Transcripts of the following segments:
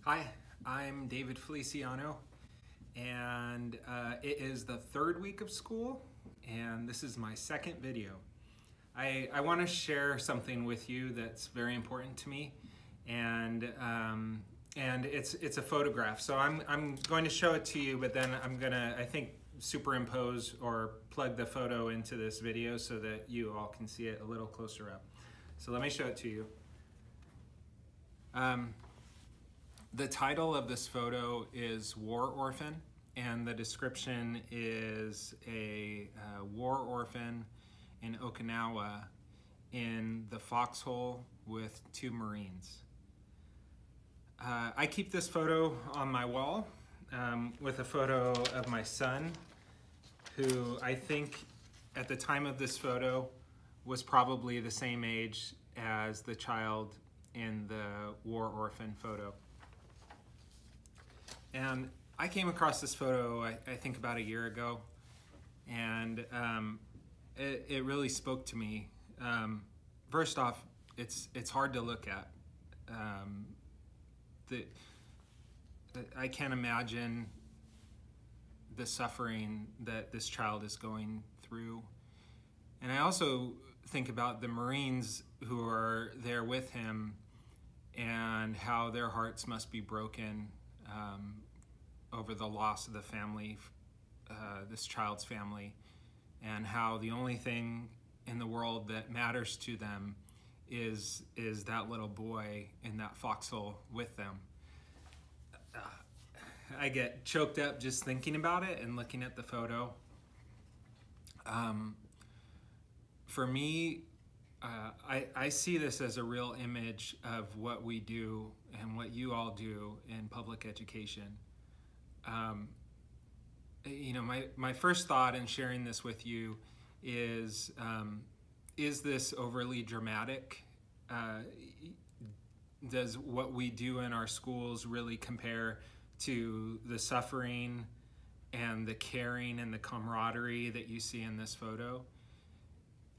Hi, I'm David Feliciano, and it is the third week of school, and this is my second video. I want to share something with you that's very important to me, and it's a photograph. So I'm going to show it to you, but then I'm gonna, I think, superimpose or plug the photo into this video so that you all can see it a little closer up. So let me show it to you. The title of this photo is War Orphan, and the description is a war orphan in Okinawa in the foxhole with 2 Marines. I keep this photo on my wall with a photo of my son, who I think at the time of this photo was probably the same age as the child in the war orphan photo. And I came across this photo, I think about a year ago, and it really spoke to me. First off, it's hard to look at. I can't imagine the suffering that this child is going through. And I also think about the Marines who are there with him and how their hearts must be broken over the loss of the family, this child's family, and how the only thing in the world that matters to them is that little boy in that foxhole with them. I get choked up just thinking about it and looking at the photo. For me, I see this as a real image of what we do and what you all do in public education. You know, my first thought in sharing this with you is this overly dramatic? Does what we do in our schools really compare to the suffering and the caring and the camaraderie that you see in this photo?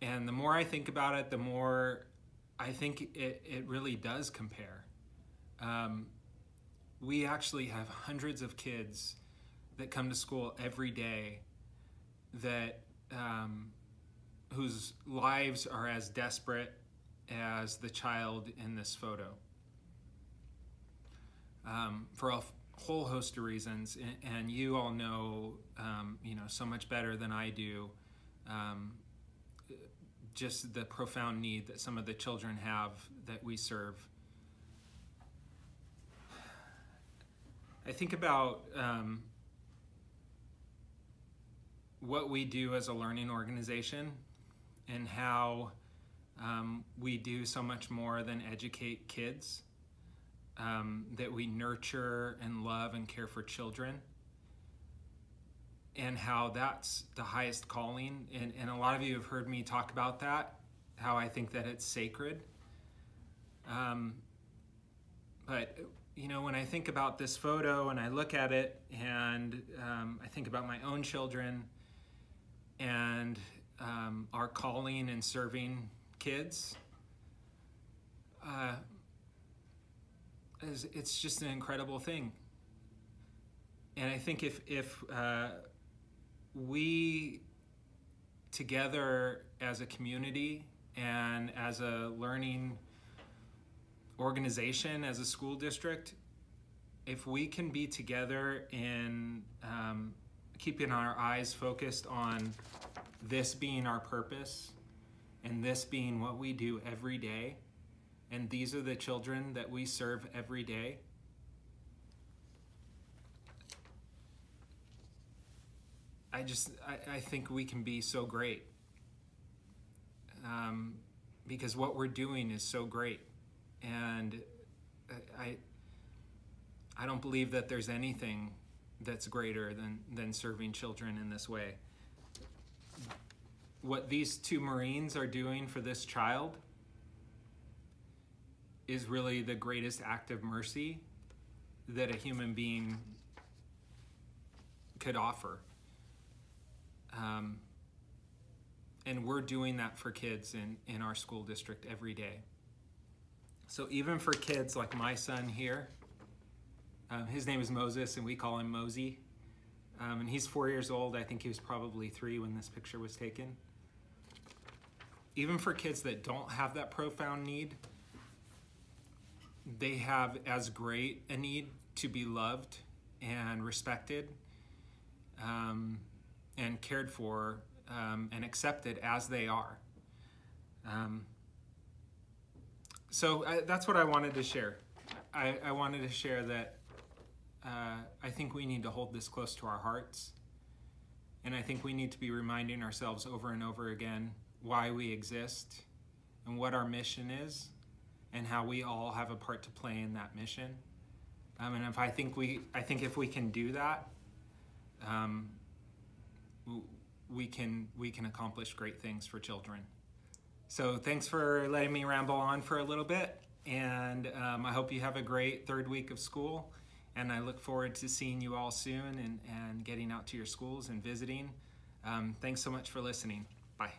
And the more I think about it, the more I think it really does compare. We actually have hundreds of kids that come to school every day that whose lives are as desperate as the child in this photo, for a whole host of reasons. And you all know, you know, so much better than I do, just the profound need that some of the children have that we serve. I think about what we do as a learning organization and how we do so much more than educate kids, that we nurture and love and care for children, and how that's the highest calling. And a lot of you have heard me talk about that, how I think that it's sacred. But you know, when I think about this photo and I look at it and I think about my own children and our calling and serving kids, it's just an incredible thing. And I think if we together as a community and as a learning organization, as a school district, if we can be together in keeping our eyes focused on this being our purpose and this being what we do every day, and these are the children that we serve every day, I think we can be so great, because what we're doing is so great. And I don't believe that there's anything that's greater than serving children in this way. What these 2 Marines are doing for this child is really the greatest act of mercy that a human being could offer. And we're doing that for kids in our school district every day. So even for kids like my son here, His name is Moses, and we call him Mosey. And he's 4 years old. I think he was probably 3 when this picture was taken. Even for kids that don't have that profound need, they have as great a need to be loved and respected and cared for and accepted as they are. So that's what I wanted to share. I wanted to share that I think we need to hold this close to our hearts. And I think we need to be reminding ourselves over and over again why we exist and what our mission is and how we all have a part to play in that mission. And I think if we can do that, we can accomplish great things for children. So thanks for letting me ramble on for a little bit, and I hope you have a great third week of school, and I look forward to seeing you all soon and getting out to your schools and visiting. Thanks so much for listening. Bye.